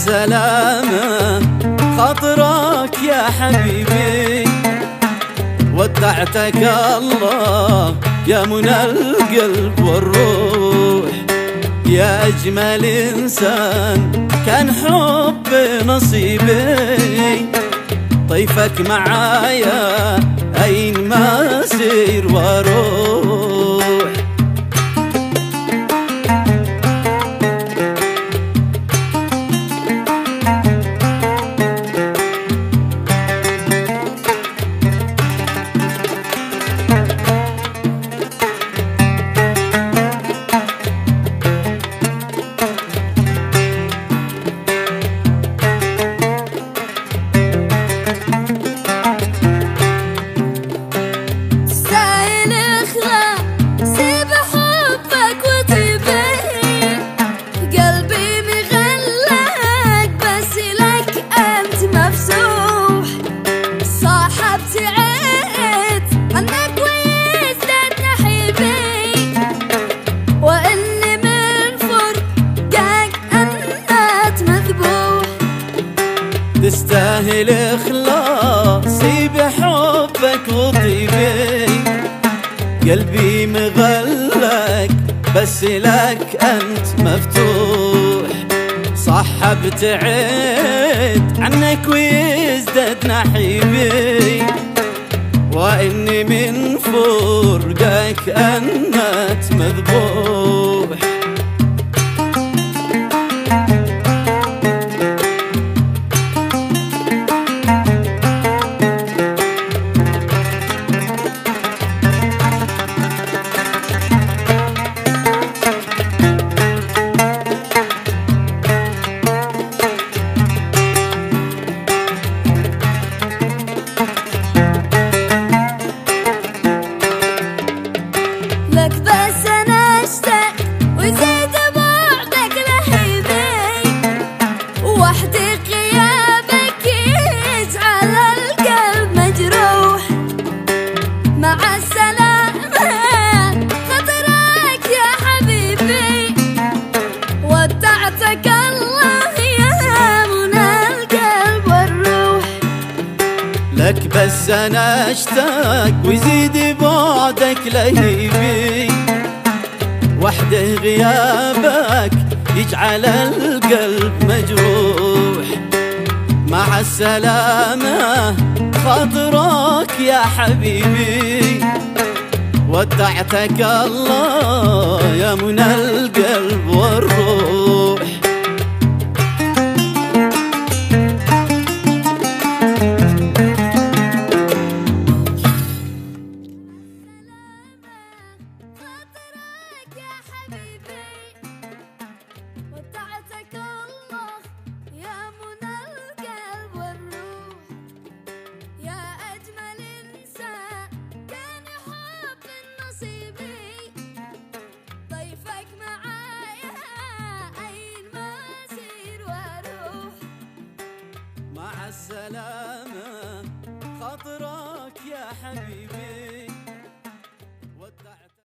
السلامة خاطرك يا حبيبي، ودعتك الله يا منى القلب والروح. يا أجمل إنسان كان حب نصيبي، طيفك معايا أين ما أسير وأروح. تستاهل إخلاصي بحبك وطيبي، قلبي مغلق بس لك أنت مفتوح. صح ابتعد عنك ويزداد نحيبي، وإني من فرقك أنت مذبوح. لك بس أنا أشتاق وزيد بعدك لهيبي، وحدي غيابك يجعل القلب مجروح. مع السلامة خاطرك يا حبيبي، ودعتك الله يا منى القلب والروح. لك بس أنا أشتاق ويزيد بعدك لهيبي، وحده غيابك يجعل القلب مجروح. مع السلامة خاطرك يا حبيبي، ودعتك الله يا منى القلب والروح. ودعتك الله يا منى القلب والروح. يا أجمل إنسان كان يحب نصيبي، طيفك معايا أين ما أسير وأروح. مع السلامة خاطرك يا حبيبي،